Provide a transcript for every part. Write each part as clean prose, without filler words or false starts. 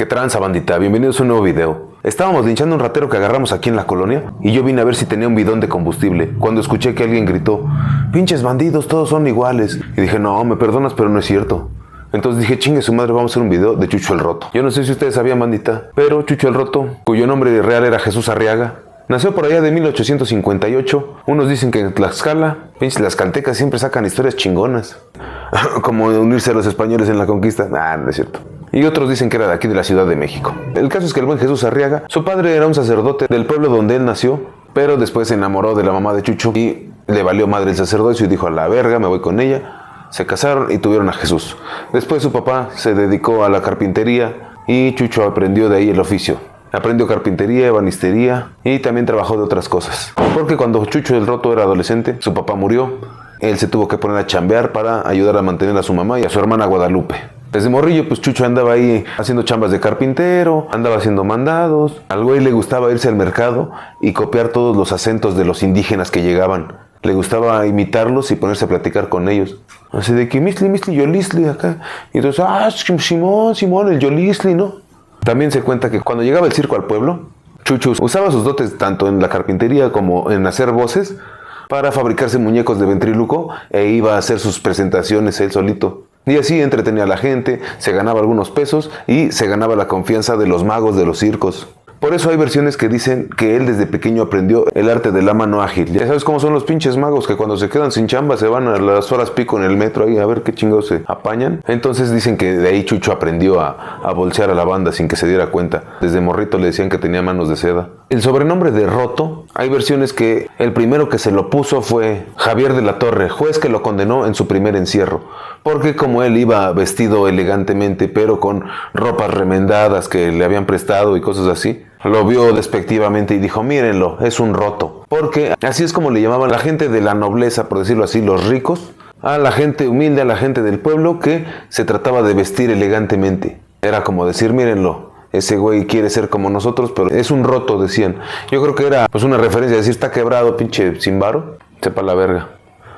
¿Qué tranza, bandita? Bienvenidos a un nuevo video. Estábamos linchando un ratero que agarramos aquí en la colonia y yo vine a ver si tenía un bidón de combustible cuando escuché que alguien gritó: pinches bandidos, todos son iguales. Y dije, no, me perdonas, pero no es cierto. Entonces dije, chingue su madre, vamos a hacer un video de Chucho el Roto. Yo no sé si ustedes sabían, bandita, pero Chucho el Roto, cuyo nombre real era Jesús Arriaga, nació por allá de 1858. Unos dicen que en Tlaxcala. Pinches tlaxcaltecas siempre sacan historias chingonas. Como unirse a los españoles en la conquista. No es cierto. Y otros dicen que era de aquí de la Ciudad de México. El caso es que el buen Jesús Arriaga, su padre era un sacerdote del pueblo donde él nació, pero después se enamoró de la mamá de Chucho y le valió madre el sacerdocio y dijo, a la verga, me voy con ella. Se casaron y tuvieron a Jesús. Después su papá se dedicó a la carpintería y Chucho aprendió de ahí el oficio. Aprendió carpintería, ebanistería y también trabajó de otras cosas. Porque cuando Chucho el Roto era adolescente, su papá murió. Él se tuvo que poner a chambear para ayudar a mantener a su mamá y a su hermana Guadalupe. Desde morrillo, pues Chucho andaba ahí haciendo chambas de carpintero, andaba haciendo mandados. Al güey le gustaba irse al mercado y copiar todos los acentos de los indígenas que llegaban. Le gustaba imitarlos y ponerse a platicar con ellos. Así de que misli, yolisli acá. Y entonces, Simón, el yolisli, ¿no? También se cuenta que cuando llegaba el circo al pueblo, Chucho usaba sus dotes tanto en la carpintería como en hacer voces para fabricarse muñecos de ventríloco e iba a hacer sus presentaciones él solito. Y así entretenía a la gente, se ganaba algunos pesos y se ganaba la confianza de los magos de los circos. Por eso hay versiones que dicen que él desde pequeño aprendió el arte de la mano ágil. Ya sabes cómo son los pinches magos que cuando se quedan sin chamba se van a las horas pico en el metro ahí a ver qué chingados se apañan. Entonces dicen que de ahí Chucho aprendió a bolsear a la banda sin que se diera cuenta. Desde morrito le decían que tenía manos de seda. El sobrenombre de Roto, hay versiones que el primero que se lo puso fue Javier de la Torre, juez que lo condenó en su primer encierro. Porque como él iba vestido elegantemente pero con ropas remendadas que le habían prestado y cosas así, lo vio despectivamente y dijo, mírenlo, es un roto. Porque así es como le llamaban la gente de la nobleza, por decirlo así, los ricos, a la gente humilde, a la gente del pueblo que se trataba de vestir elegantemente. Era como decir, mírenlo, ese güey quiere ser como nosotros, pero es un roto, decían. Yo creo que era pues una referencia a decir, está quebrado, pinche sin varo, sepa la verga.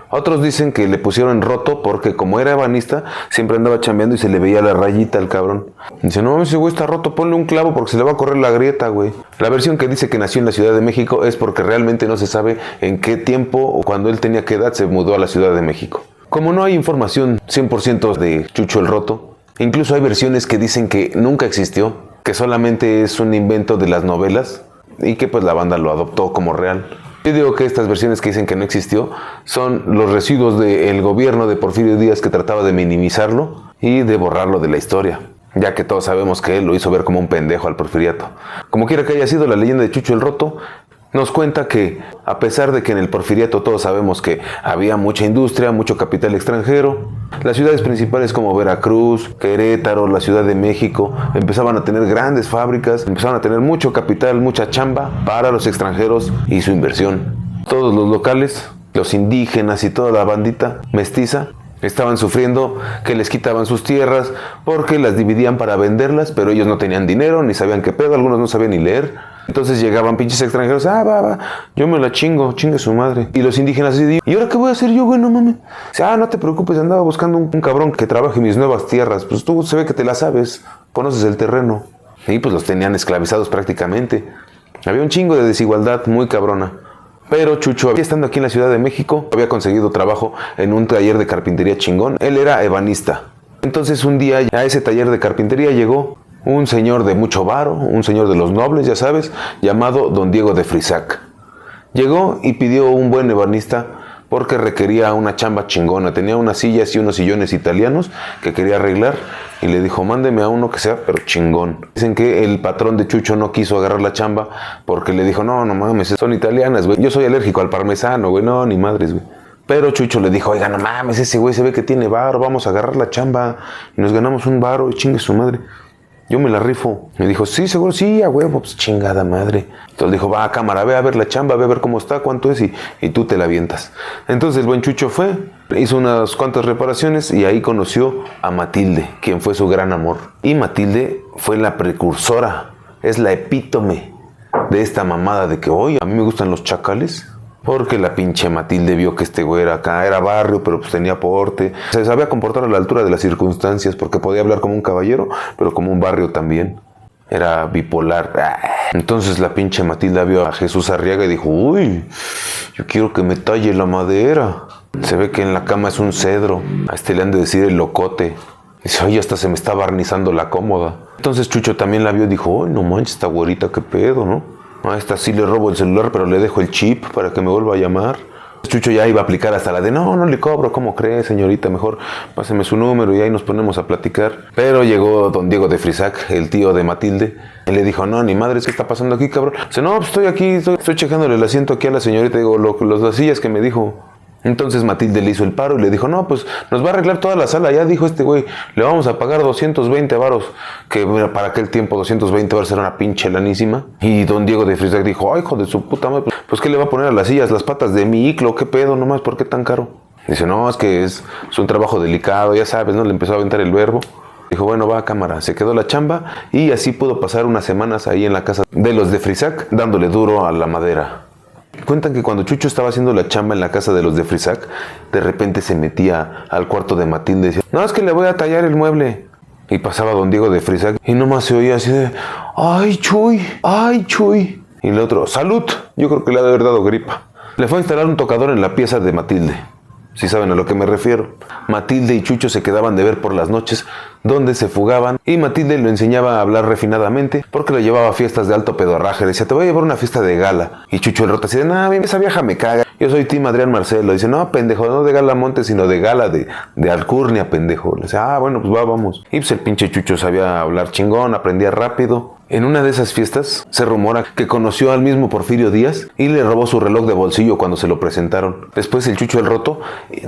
Otros dicen que le pusieron Roto porque como era ebanista, siempre andaba chambeando y se le veía la rayita al cabrón. Dice, no, ese güey está roto, ponle un clavo porque se le va a correr la grieta, güey. La versión que dice que nació en la Ciudad de México es porque realmente no se sabe en qué tiempo o cuando él tenía qué edad se mudó a la Ciudad de México. Como no hay información 100% de Chucho el Roto, incluso hay versiones que dicen que nunca existió, que solamente es un invento de las novelas y que pues la banda lo adoptó como real. Yo digo que estas versiones que dicen que no existió son los residuos del gobierno de Porfirio Díaz que trataba de minimizarlo y de borrarlo de la historia, ya que todos sabemos que él lo hizo ver como un pendejo al porfiriato. Como quiera que haya sido, la leyenda de Chucho el Roto nos cuenta que, a pesar de que en el porfiriato todos sabemos que había mucha industria, mucho capital extranjero, las ciudades principales como Veracruz, Querétaro, la Ciudad de México, empezaban a tener grandes fábricas, empezaban a tener mucho capital, mucha chamba para los extranjeros y su inversión. Todos los locales, los indígenas y toda la bandita mestiza, estaban sufriendo que les quitaban sus tierras porque las dividían para venderlas, pero ellos no tenían dinero, ni sabían qué pedo, algunos no sabían ni leer. Entonces llegaban pinches extranjeros, va, yo me la chingue su madre. Y los indígenas así, ¿y ahora qué voy a hacer yo, güey? No mames. No te preocupes, andaba buscando un cabrón que trabaje en mis nuevas tierras. Pues tú se ve que te la sabes, conoces el terreno. Y pues los tenían esclavizados prácticamente. Había un chingo de desigualdad muy cabrona. Pero Chucho, estando aquí en la Ciudad de México, había conseguido trabajo en un taller de carpintería chingón. Él era ebanista. Entonces un día a ese taller de carpintería llegó un señor de mucho varo, un señor de los nobles, ya sabes, llamado Don Diego de Frisac. Llegó y pidió un buen ebanista porque requería una chamba chingona. Tenía unas sillas y unos sillones italianos que quería arreglar y le dijo, mándeme a uno que sea, pero chingón. Dicen que el patrón de Chucho no quiso agarrar la chamba porque le dijo, no mames, son italianas, güey. Yo soy alérgico al parmesano, güey, no, ni madres, güey. Pero Chucho le dijo, oiga, no mames, ese güey se ve que tiene varo, vamos a agarrar la chamba y nos ganamos un varo y chingue su madre. Yo me la rifo. Me dijo, sí, seguro, sí, a huevo, pues chingada madre. Entonces dijo, va, cámara, ve a ver la chamba, ve a ver cómo está, cuánto es y tú te la avientas. Entonces el buen Chucho fue, hizo unas cuantas reparaciones y ahí conoció a Matilde, quien fue su gran amor. Y Matilde fue la precursora, es la epítome de esta mamada de que, oye, a mí me gustan los chacales. Porque la pinche Matilde vio que este güey era acá, era barrio, pero pues tenía porte. Se sabía comportar a la altura de las circunstancias, porque podía hablar como un caballero, pero como un barrio también. Era bipolar. Entonces la pinche Matilda vio a Jesús Arriaga y dijo, uy, yo quiero que me talle la madera. Se ve que en la cama es un cedro. A este le han de decir el locote. Dice, oye, hasta se me está barnizando la cómoda. Entonces Chucho también la vio y dijo, uy, no manches, esta güerita, qué pedo, ¿no? A esta sí le robo el celular, pero le dejo el chip para que me vuelva a llamar. Chucho ya iba a aplicar hasta la de, no le cobro, ¿cómo cree, señorita? Mejor páseme su número y ahí nos ponemos a platicar. Pero llegó don Diego de Frisac, el tío de Matilde, y le dijo, no, ni madre, ¿qué está pasando aquí, cabrón? Dice, no, pues estoy aquí, estoy checándole el asiento aquí a la señorita, digo, las sillas que me dijo. Entonces Matilde le hizo el paro y le dijo, no, pues nos va a arreglar toda la sala. Ya dijo este güey, le vamos a pagar 220 varos. Que mira, para aquel tiempo 220 varos era una pinche lanísima. Y don Diego de Frisac dijo, ay, hijo de su puta madre, pues ¿qué le va a poner a las sillas? Las patas de mi iclo, ¿qué pedo nomás? ¿Por qué tan caro? Dice, no, es que es un trabajo delicado, ya sabes, ¿no? Le empezó a aventar el verbo. Dijo, bueno, va a cámara. Se quedó la chamba y así pudo pasar unas semanas ahí en la casa de los de Frisac, dándole duro a la madera. Cuentan que cuando Chucho estaba haciendo la chamba en la casa de los de Frisac, de repente se metía al cuarto de Matilde y decía, no, es que le voy a tallar el mueble. Y pasaba don Diego de Frisac y nomás se oía así de, ay, Chuy, ay, Chuy. Y el otro, salud, yo creo que le ha de haber dado gripa. Le fue a instalar un tocador en la pieza de Matilde. Si saben a lo que me refiero. Matilde y Chucho se quedaban de ver por las noches, donde se fugaban, y Matilde lo enseñaba a hablar refinadamente, porque lo llevaba a fiestas de alto pedorraje. Decía, te voy a llevar a una fiesta de gala. Y Chucho el Rota decía, no, esa vieja me caga. Yo soy Tim Adrián Marcelo. Dice, no, pendejo, no de Gala Monte, sino de gala de alcurnia, pendejo. Le decía, bueno, pues vamos. Y pues el pinche Chucho sabía hablar chingón, aprendía rápido. En una de esas fiestas se rumora que conoció al mismo Porfirio Díaz y le robó su reloj de bolsillo cuando se lo presentaron. Después el Chucho el Roto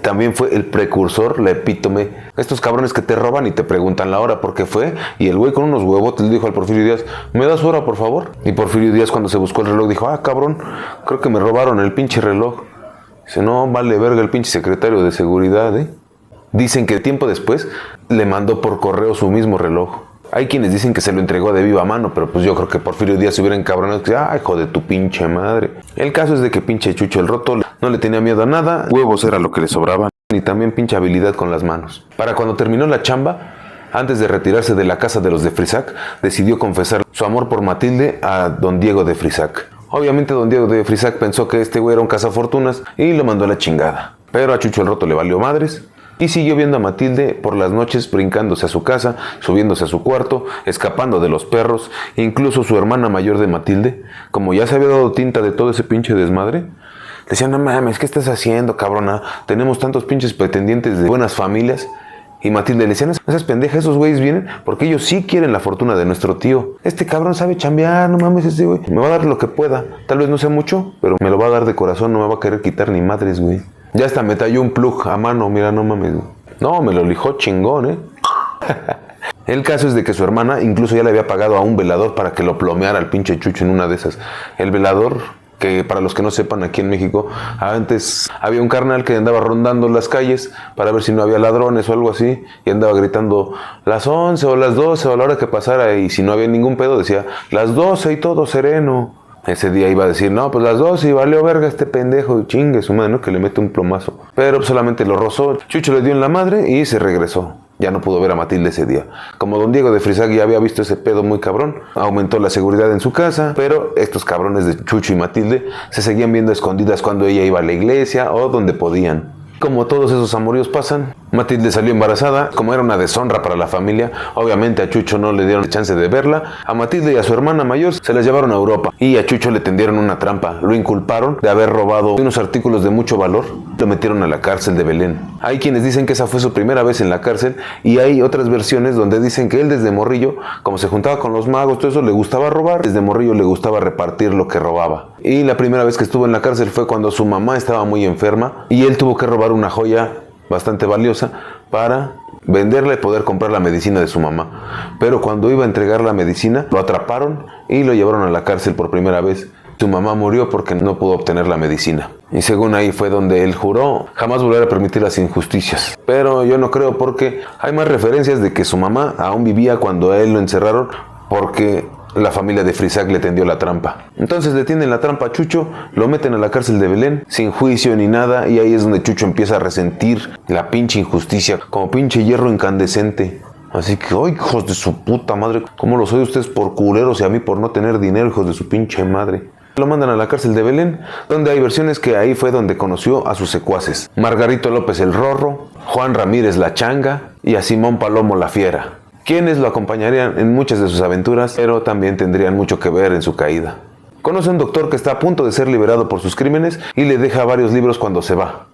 también fue el precursor, la epítome. Estos cabrones que te roban y te preguntan la hora por qué fue. Y el güey con unos huevotes le dijo al Porfirio Díaz, ¿me das hora, por favor? Y Porfirio Díaz cuando se buscó el reloj dijo, cabrón, creo que me robaron el pinche reloj. Dice, no, vale verga el pinche secretario de seguridad, Dicen que tiempo después le mandó por correo su mismo reloj. Hay quienes dicen que se lo entregó de viva mano, pero pues yo creo que Porfirio Díaz se hubiera encabronado y dice, hijo de tu pinche madre. El caso es de que pinche Chucho el Roto no le tenía miedo a nada, huevos era lo que le sobraba, y también pinche habilidad con las manos. Para cuando terminó la chamba, antes de retirarse de la casa de los de Frisac, decidió confesar su amor por Matilde a don Diego de Frisac. Obviamente don Diego de Frisac pensó que este güey era un cazafortunas y lo mandó a la chingada. Pero a Chucho el Roto le valió madres. Y siguió viendo a Matilde por las noches brincándose a su casa, subiéndose a su cuarto, escapando de los perros. Incluso su hermana mayor de Matilde, como ya se había dado tinta de todo ese pinche desmadre, decía, no mames, ¿qué estás haciendo, cabrona? Tenemos tantos pinches pretendientes de buenas familias. Y Matilde le decía, no esas pendejas, esos güeyes vienen porque ellos sí quieren la fortuna de nuestro tío. Este cabrón sabe chambear, no mames, este güey me va a dar lo que pueda. Tal vez no sea mucho, pero me lo va a dar de corazón, no me va a querer quitar ni madres, güey. Ya hasta me talló un plug a mano, mira, no mames. No, me lo lijó chingón, El caso es de que su hermana incluso ya le había pagado a un velador para que lo plomeara al pinche Chucho en una de esas. El velador, que para los que no sepan, aquí en México, antes había un carnal que andaba rondando las calles para ver si no había ladrones o algo así, y andaba gritando las 11 o las 12 o a la hora que pasara, y si no había ningún pedo decía las 12 y todo sereno. Ese día iba a decir, no, pues las 12 y valió verga este pendejo, chingue su madre, ¿no? Que le mete un plomazo. Pero solamente lo rozó, Chucho le dio en la madre y se regresó. Ya no pudo ver a Matilde ese día. Como don Diego de Frisac ya había visto ese pedo muy cabrón, aumentó la seguridad en su casa, pero estos cabrones de Chucho y Matilde se seguían viendo escondidas cuando ella iba a la iglesia o donde podían. Como todos esos amoríos pasan, Matilde salió embarazada. Como era una deshonra para la familia, obviamente a Chucho no le dieron chance de verla. A Matilde y a su hermana mayor se las llevaron a Europa y a Chucho le tendieron una trampa. Lo inculparon de haber robado unos artículos de mucho valor. Lo metieron a la cárcel de Belén. Hay quienes dicen que esa fue su primera vez en la cárcel y hay otras versiones donde dicen que él desde morrillo, como se juntaba con los magos, todo eso, le gustaba robar. Desde morrillo le gustaba repartir lo que robaba. Y la primera vez que estuvo en la cárcel fue cuando su mamá estaba muy enferma y él tuvo que robar una joya bastante valiosa para venderla y poder comprar la medicina de su mamá. Pero cuando iba a entregar la medicina, lo atraparon y lo llevaron a la cárcel por primera vez. Su mamá murió porque no pudo obtener la medicina. Y según ahí fue donde él juró jamás volver a permitir las injusticias. Pero yo no creo, porque hay más referencias de que su mamá aún vivía cuando a él lo encerraron, porque la familia de Frisac le tendió la trampa. Entonces detienen la trampa a Chucho, lo meten a la cárcel de Belén, sin juicio ni nada, y ahí es donde Chucho empieza a resentir la pinche injusticia, como pinche hierro incandescente. Así que, ¡ay, hijos de su puta madre! ¿Cómo los odio ustedes por culeros y a mí por no tener dinero, hijos de su pinche madre? Lo mandan a la cárcel de Belén, donde hay versiones que ahí fue donde conoció a sus secuaces. Margarito López el Rorro, Juan Ramírez la Changa y a Simón Palomo la Fiera, quienes lo acompañarían en muchas de sus aventuras, pero también tendrían mucho que ver en su caída. Conoce a un doctor que está a punto de ser liberado por sus crímenes y le deja varios libros cuando se va.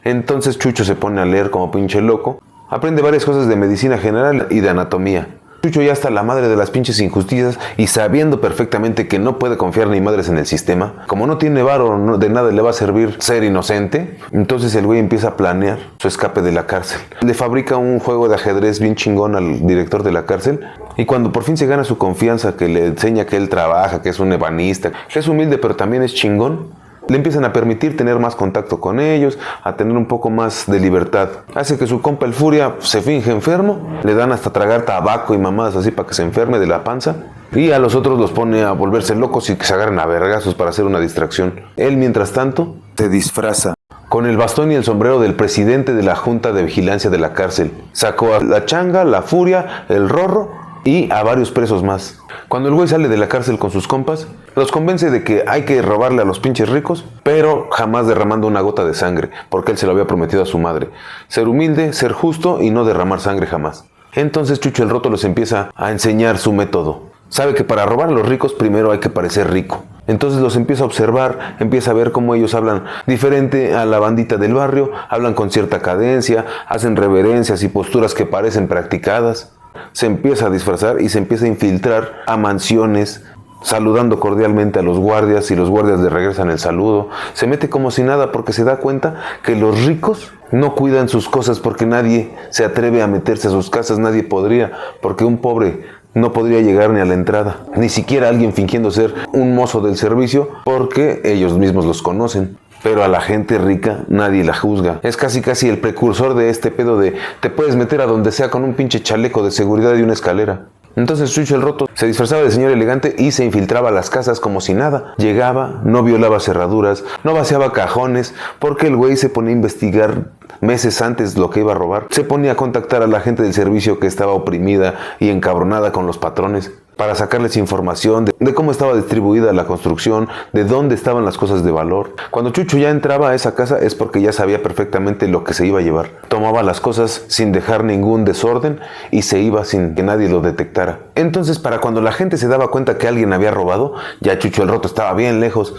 Entonces Chucho se pone a leer como pinche loco, aprende varias cosas de medicina general y de anatomía. Chucho ya está la madre de las pinches injusticias y sabiendo perfectamente que no puede confiar ni madres en el sistema, como no tiene varo, de nada le va a servir ser inocente, entonces el güey empieza a planear su escape de la cárcel. Le fabrica un juego de ajedrez bien chingón al director de la cárcel y cuando por fin se gana su confianza, que le enseña que él trabaja, que es un ebanista, que es humilde pero también es chingón, le empiezan a permitir tener más contacto con ellos, a tener un poco más de libertad. Hace que su compa el Furia se finge enfermo, le dan hasta tragar tabaco y mamadas así para que se enferme de la panza. Y a los otros los pone a volverse locos y que se agarren a vergazos para hacer una distracción. Él, mientras tanto, se disfraza con el bastón y el sombrero del presidente de la Junta de Vigilancia de la cárcel. Sacó a la Changa, la Furia, el Rorro y a varios presos más. Cuando el güey sale de la cárcel con sus compas, los convence de que hay que robarle a los pinches ricos, pero jamás derramando una gota de sangre, porque él se lo había prometido a su madre. Ser humilde, ser justo y no derramar sangre jamás. Entonces Chucho el Roto les empieza a enseñar su método. Sabe que para robar a los ricos primero hay que parecer rico. Entonces los empieza a observar, empieza a ver cómo ellos hablan diferente a la bandita del barrio, hablan con cierta cadencia, hacen reverencias y posturas que parecen practicadas. Se empieza a disfrazar y se empieza a infiltrar a mansiones, saludando cordialmente a los guardias y los guardias le regresan el saludo. Se mete como si nada porque se da cuenta que los ricos no cuidan sus cosas porque nadie se atreve a meterse a sus casas, nadie podría, porque un pobre no podría llegar ni a la entrada, ni siquiera alguien fingiendo ser un mozo del servicio porque ellos mismos los conocen. Pero a la gente rica nadie la juzga. Es casi el precursor de este pedo de te puedes meter a donde sea con un pinche chaleco de seguridad y una escalera. Entonces Chucho el Roto se disfrazaba de señor elegante y se infiltraba a las casas como si nada. Llegaba, no violaba cerraduras, no vaciaba cajones, porque el güey se ponía a investigar meses antes lo que iba a robar. Se ponía a contactar a la gente del servicio que estaba oprimida y encabronada con los patrones, para sacarles información de cómo estaba distribuida la construcción, de dónde estaban las cosas de valor. Cuando Chucho ya entraba a esa casa es porque ya sabía perfectamente lo que se iba a llevar. Tomaba las cosas sin dejar ningún desorden y se iba sin que nadie lo detectara. Entonces, para cuando la gente se daba cuenta que alguien había robado, ya Chucho el Roto estaba bien lejos.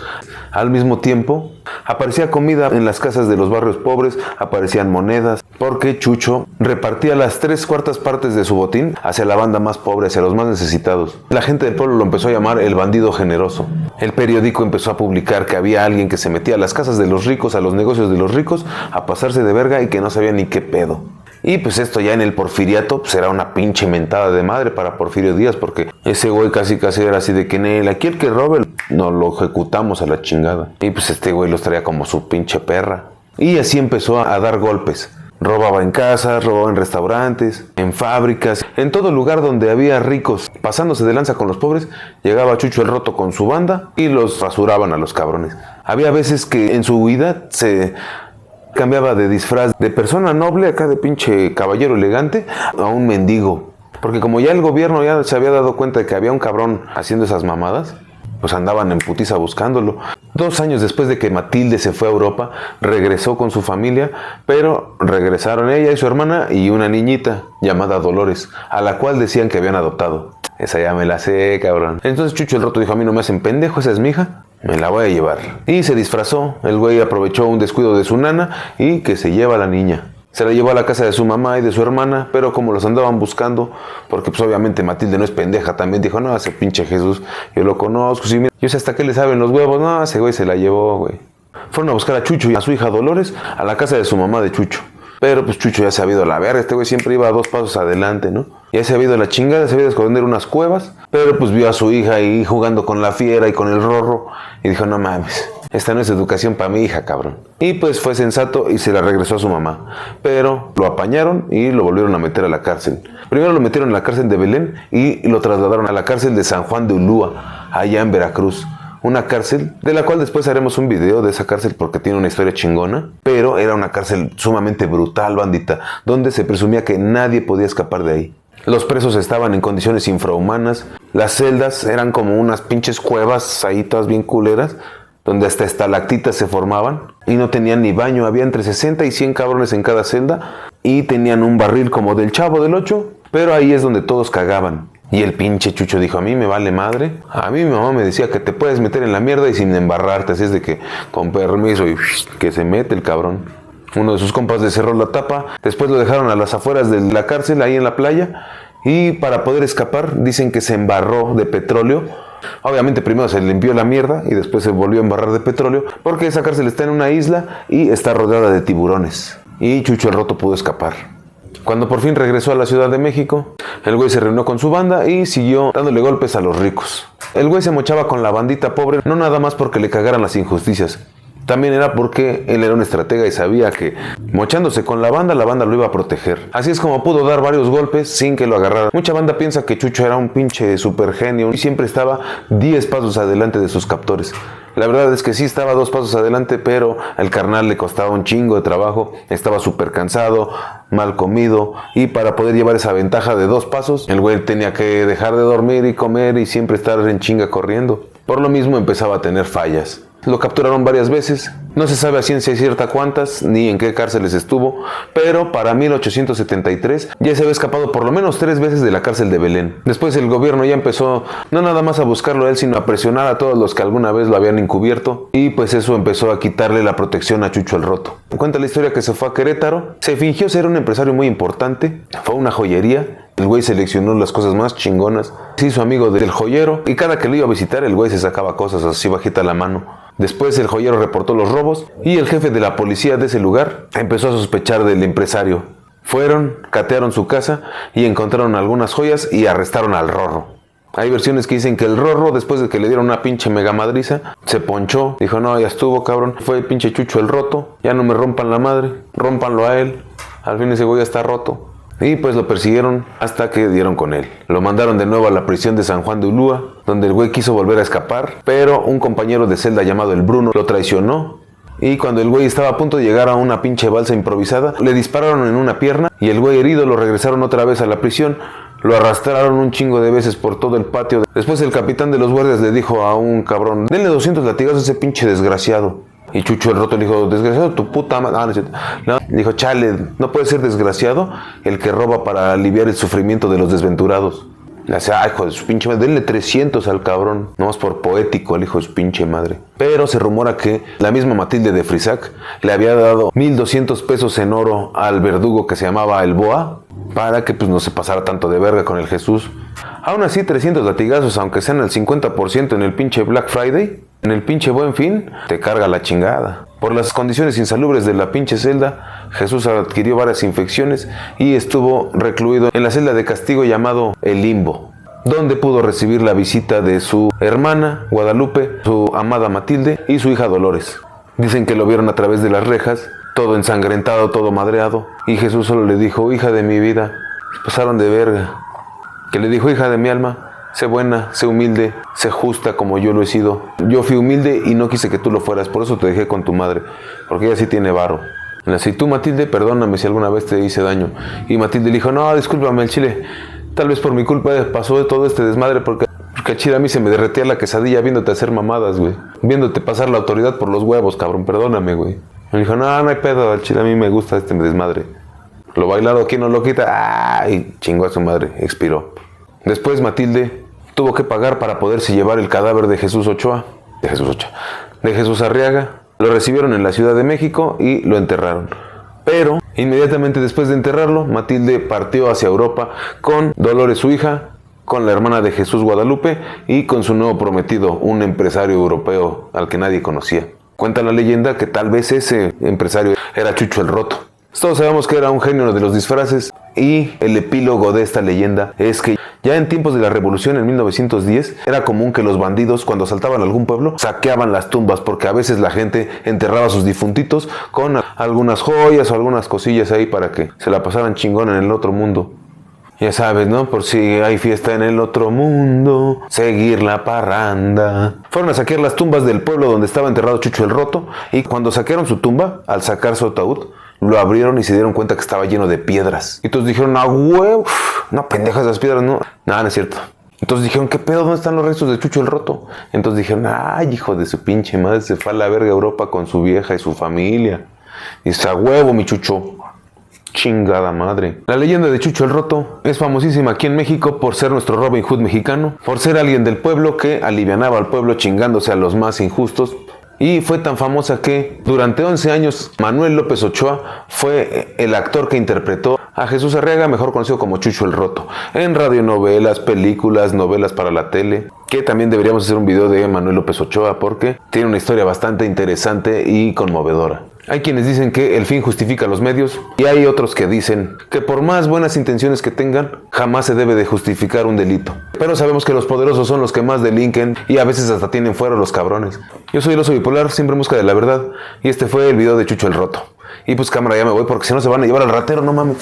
Al mismo tiempo, aparecía comida en las casas de los barrios pobres, aparecían monedas, porque Chucho repartía las 3/4 partes de su botín hacia la banda más pobre, hacia los más necesitados. La gente del pueblo lo empezó a llamar el bandido generoso. El periódico empezó a publicar que había alguien que se metía a las casas de los ricos, a los negocios de los ricos, a pasarse de verga y que no sabía ni qué pedo. Y pues esto ya en el porfiriato pues era una pinche mentada de madre para Porfirio Díaz, porque ese güey casi era así de que aquí el que robe nos lo ejecutamos a la chingada. Y pues este güey los traía como su pinche perra. Y así empezó a dar golpes. Robaba en casas, robaba en restaurantes, en fábricas, en todo lugar donde había ricos pasándose de lanza con los pobres, llegaba Chucho el Roto con su banda y los rasuraban a los cabrones. Había veces que en su huida se cambiaba de disfraz de persona noble, acá de pinche caballero elegante, a un mendigo. Porque como ya el gobierno ya se había dado cuenta de que había un cabrón haciendo esas mamadas, pues andaban en putiza buscándolo. 2 años después de que Matilde se fue a Europa, regresó con su familia, pero regresaron ella y su hermana y una niñita llamada Dolores, a la cual decían que habían adoptado. Esa ya me la sé, cabrón. Entonces Chucho el Roto dijo, a mí no me hacen pendejo, esa es mi hija, me la voy a llevar. Y se disfrazó, el güey aprovechó un descuido de su nana y que se lleva a la niña. Se la llevó a la casa de su mamá y de su hermana, pero como los andaban buscando, porque pues obviamente Matilde no es pendeja, también dijo, no, ese pinche Jesús, yo lo conozco, sí, mira, yo sé hasta qué le saben los huevos, no, ese güey se la llevó, güey. Fueron a buscar a Chucho y a su hija Dolores a la casa de su mamá de Chucho. Pero pues Chucho ya se había ido a la verga, este güey siempre iba 2 pasos adelante, ¿no? Ya se había ido a la chingada, se había ido a esconder unas cuevas, pero pues vio a su hija ahí jugando con la fiera y con el Rorro y dijo, no mames, esta no es educación para mi hija, cabrón. Y pues fue sensato y se la regresó a su mamá. Pero lo apañaron y lo volvieron a meter a la cárcel. Primero lo metieron a la cárcel de Belén y lo trasladaron a la cárcel de San Juan de Ulúa, allá en Veracruz. Una cárcel de la cual después haremos un video de esa cárcel porque tiene una historia chingona. Pero era una cárcel sumamente brutal, bandita, donde se presumía que nadie podía escapar de ahí. Los presos estaban en condiciones infrahumanas. Las celdas eran como unas pinches cuevas ahí todas bien culeras, donde hasta estalactitas se formaban. Y no tenían ni baño. Había entre 60 y 100 cabrones en cada celda. Y tenían un barril como del Chavo del Ocho. Pero ahí es donde todos cagaban. Y el pinche Chucho dijo, a mí me vale madre. A mí mi mamá me decía que te puedes meter en la mierda y sin embarrarte. Así es de que, con permiso, y que se mete el cabrón. Uno de sus compas le cerró la tapa. Después lo dejaron a las afueras de la cárcel, ahí en la playa. Y para poder escapar, dicen que se embarró de petróleo. Obviamente primero se limpió la mierda y después se volvió a embarrar de petróleo. Porque esa cárcel está en una isla y está rodeada de tiburones. Y Chucho el Roto pudo escapar. Cuando por fin regresó a la Ciudad de México, el güey se reunió con su banda y siguió dándole golpes a los ricos. El güey se mochaba con la bandita pobre, no nada más porque le cagaran las injusticias. También era porque él era un estratega y sabía que mochándose con la banda lo iba a proteger. Así es como pudo dar varios golpes sin que lo agarraran. Mucha banda piensa que Chucho era un pinche super genio y siempre estaba 10 pasos adelante de sus captores. La verdad es que sí estaba 2 pasos adelante, pero al carnal le costaba un chingo de trabajo, estaba súper cansado, mal comido, y para poder llevar esa ventaja de 2 pasos, el güey tenía que dejar de dormir y comer y siempre estar en chinga corriendo. Por lo mismo empezaba a tener fallas. Lo capturaron varias veces, no se sabe a ciencia cierta cuántas ni en qué cárceles estuvo, pero para 1873 ya se había escapado por lo menos 3 veces de la cárcel de Belén. Después el gobierno ya empezó no nada más a buscarlo a él, sino a presionar a todos los que alguna vez lo habían encubierto, y pues eso empezó a quitarle la protección a Chucho el Roto. Cuenta la historia que se fue a Querétaro, se fingió ser un empresario muy importante, fue a una joyería. El güey seleccionó las cosas más chingonas, se hizo amigo del joyero y cada que lo iba a visitar el güey se sacaba cosas así bajita la mano. Después el joyero reportó los robos y el jefe de la policía de ese lugar empezó a sospechar del empresario. Fueron, catearon su casa y encontraron algunas joyas y arrestaron al Rorro. Hay versiones que dicen que el Rorro, después de que le dieron una pinche mega madriza, se ponchó, dijo no, ya estuvo cabrón, fue el pinche Chucho el Roto, ya no me rompan la madre, rómpanlo a él, al fin ese güey ya está roto. Y pues lo persiguieron hasta que dieron con él. Lo mandaron de nuevo a la prisión de San Juan de Ulúa, donde el güey quiso volver a escapar, pero un compañero de celda llamado el Bruno lo traicionó. Y cuando el güey estaba a punto de llegar a una pinche balsa improvisada, le dispararon en una pierna y el güey herido lo regresaron otra vez a la prisión. Lo arrastraron un chingo de veces por todo el patio. Después el capitán de los guardias le dijo a un cabrón, denle 200 latigazos a ese pinche desgraciado. Y Chucho el Roto le dijo, desgraciado tu puta madre. No, dijo, chale, no puede ser desgraciado el que roba para aliviar el sufrimiento de los desventurados. Le decía, ay, hijo de su pinche madre, denle 300 al cabrón. Nomás por poético, el hijo de su pinche madre. Pero se rumora que la misma Matilde de Frisac le había dado 1,200 pesos en oro al verdugo que se llamaba el Boa, para que pues no se pasara tanto de verga con el Jesús. Aún así, 300 latigazos, aunque sean el 50% en el pinche Black Friday, en el pinche Buen Fin, te carga la chingada. Por las condiciones insalubres de la pinche celda, Jesús adquirió varias infecciones y estuvo recluido en la celda de castigo llamado El Limbo, donde pudo recibir la visita de su hermana, Guadalupe, su amada Matilde y su hija Dolores. Dicen que lo vieron a través de las rejas, todo ensangrentado, todo madreado, y Jesús solo le dijo, hija de mi vida, pasaron de verga. Que le dijo, hija de mi alma, sé buena, sé humilde, sé justa como yo lo he sido. Yo fui humilde y no quise que tú lo fueras, por eso te dejé con tu madre, porque ella sí tiene varo. Y tú, Matilde, perdóname si alguna vez te hice daño. Y Matilde le dijo, no, discúlpame el chile, tal vez por mi culpa pasó de todo este desmadre, porque al chile a mí se me derretía la quesadilla viéndote hacer mamadas, güey. Viéndote pasar la autoridad por los huevos, cabrón, perdóname, güey. Me dijo, no, no hay pedo, al chile a mí me gusta este desmadre. Lo bailado aquí no lo quita, ¡ay! Chingó a su madre, expiró. Después Matilde tuvo que pagar para poderse llevar el cadáver de Jesús Arriaga. Lo recibieron en la Ciudad de México y lo enterraron. Pero inmediatamente después de enterrarlo, Matilde partió hacia Europa con Dolores, su hija, con la hermana de Jesús, Guadalupe, y con su nuevo prometido, un empresario europeo al que nadie conocía. Cuenta la leyenda que tal vez ese empresario era Chucho el Roto. Todos sabemos que era un genio de los disfraces, y el epílogo de esta leyenda es que ya en tiempos de la Revolución en 1910 era común que los bandidos, cuando asaltaban algún pueblo, saqueaban las tumbas, porque a veces la gente enterraba a sus difuntitos con algunas joyas o algunas cosillas ahí para que se la pasaran chingón en el otro mundo. Ya sabes, ¿no? Por si hay fiesta en el otro mundo, seguir la parranda. Fueron a saquear las tumbas del pueblo donde estaba enterrado Chucho el Roto, y cuando saquearon su tumba, al sacar su ataúd, lo abrieron y se dieron cuenta que estaba lleno de piedras. Y todos dijeron, ah, huevo, no, pendejas las piedras, no. Nada, no es cierto. Entonces dijeron, ¿qué pedo? ¿Dónde están los restos de Chucho el Roto? Entonces dijeron, ay, hijo de su pinche madre, se fue a la verga a Europa con su vieja y su familia. Y dice, a huevo, mi Chucho. Chingada madre. La leyenda de Chucho el Roto es famosísima aquí en México por ser nuestro Robin Hood mexicano, por ser alguien del pueblo que alivianaba al pueblo chingándose a los más injustos. Y fue tan famosa que durante 11 años Manuel López Ochoa fue el actor que interpretó a Jesús Arriaga, mejor conocido como Chucho el Roto, en radionovelas, películas, novelas para la tele, que también deberíamos hacer un video de Manuel López Ochoa porque tiene una historia bastante interesante y conmovedora. Hay quienes dicen que el fin justifica los medios y hay otros que dicen que por más buenas intenciones que tengan, jamás se debe de justificar un delito. Pero sabemos que los poderosos son los que más delinquen y a veces hasta tienen fuero los cabrones. Yo soy el Oso Bipolar, siempre en busca de la verdad, y este fue el video de Chucho el Roto. Y pues cámara, ya me voy porque si no se van a llevar al ratero, no mames.